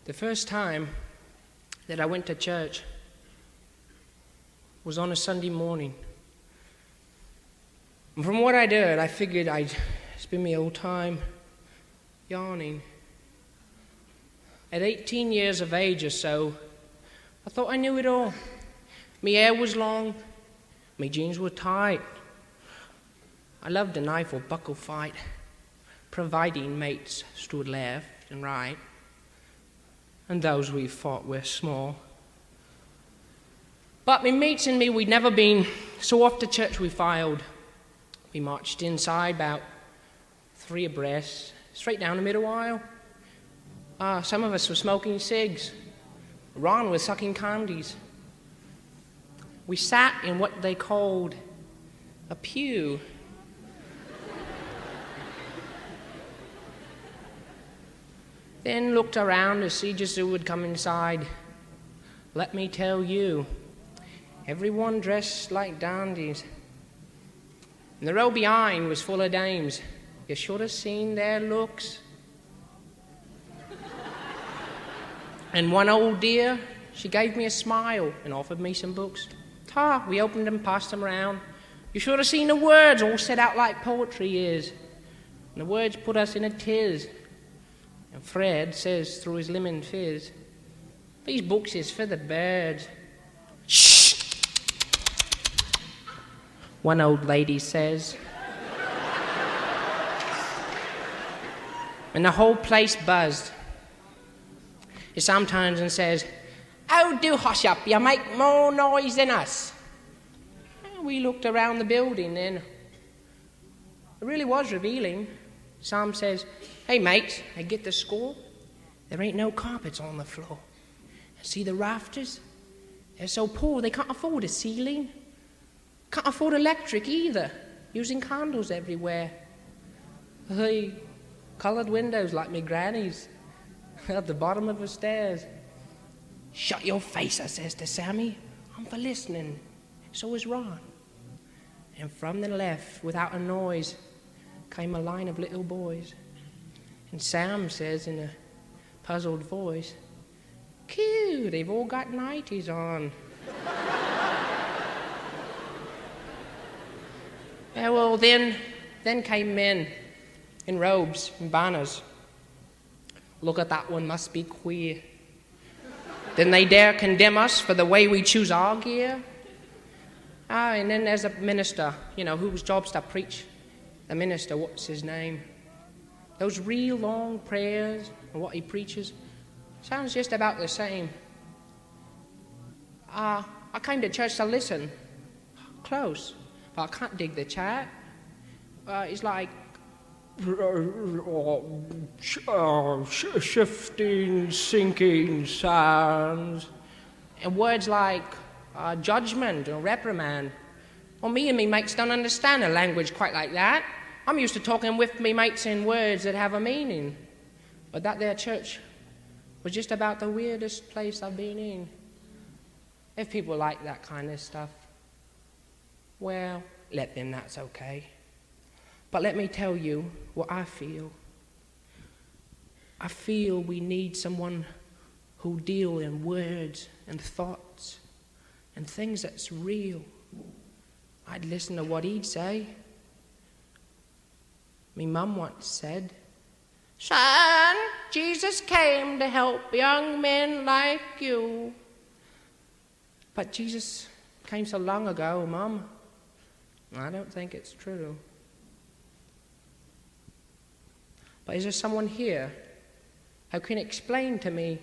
The first time that I went to church was on a Sunday morning. And from what I did, I figured I'd spend my old time yawning. At 18 years of age or so, I thought I knew it all. My hair was long, my jeans were tight. I loved a knife or buckle fight, providing mates stood left and right, and those we fought were small. But my mates and me, we'd never been, so off to church we filed. We marched inside about 3 abreast, straight down the middle aisle. Some of us were smoking cigs. Ron was sucking candies. We sat in what they called a pew. Then looked around to see just who would come inside. Let me tell you, everyone dressed like dandies. And the row behind was full of dames. You should have seen their looks. And one old dear, she gave me a smile and offered me some books. We opened them, passed them around. You should have seen the words all set out like poetry is. And the words put us in a tiz. And Fred says through his lemon fizz, these books is for the birds. Shh! One old lady says. And the whole place buzzed. He sometimes and says, "Oh, do hush up, you make more noise than us." And we looked around the building then. It really was revealing. Sam says, "Hey, mates, I get the score. There ain't no carpets on the floor. See the rafters? They're so poor they can't afford a ceiling. Can't afford electric either, using candles everywhere. Hey, coloured windows like me granny's at the bottom of the stairs." "Shut your face," I says to Sammy. "I'm for listening." So is Ron. And from the left, without a noise, came a line of little boys. And Sam says in a puzzled voice, "Cute, they've all got nighties on." Yeah, well, then came men in robes and banners. "Look at that one, must be queer." Then they dare condemn us for the way we choose our gear. And then there's a minister, whose job's to preach. The minister, what's his name? Those real long prayers and what he preaches sounds just about the same. I came to church to listen. Close. But I can't dig the chat. It's like shifting, sinking sounds. And words like judgment or reprimand. Well, me and me mates don't understand a language quite like that. I'm used to talking with me mates in words that have a meaning. But that there church was just about the weirdest place I've been in. If people like that kind of stuff, well, let them, that's okay. But let me tell you what I feel. I feel we need someone who'll deal in words and thoughts and things that's real. I'd listen to what he'd say. Me mum once said, "Son, Jesus came to help young men like you." But Jesus came so long ago, Mum. I don't think it's true. But is there someone here who can explain to me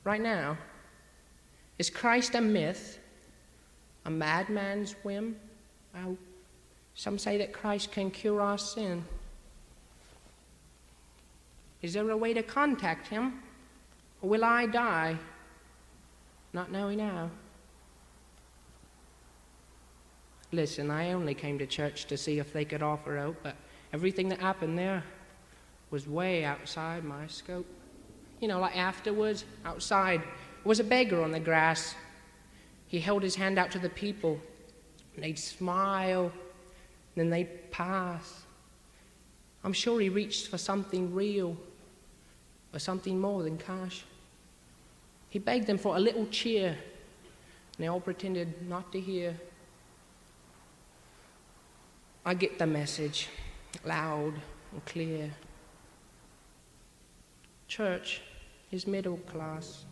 right now, is Christ a myth, a madman's whim? Some say that Christ can cure our sin. Is there a way to contact him? Or will I die not knowing how? Listen, I only came to church to see if they could offer out, but everything that happened there was way outside my scope. Like afterwards, outside, was a beggar on the grass. He held his hand out to the people, and they'd smile, then they'd pass. I'm sure he reached for something real, for something more than cash. He begged them for a little cheer, and they all pretended not to hear. I get the message, loud and clear. Church is middle class.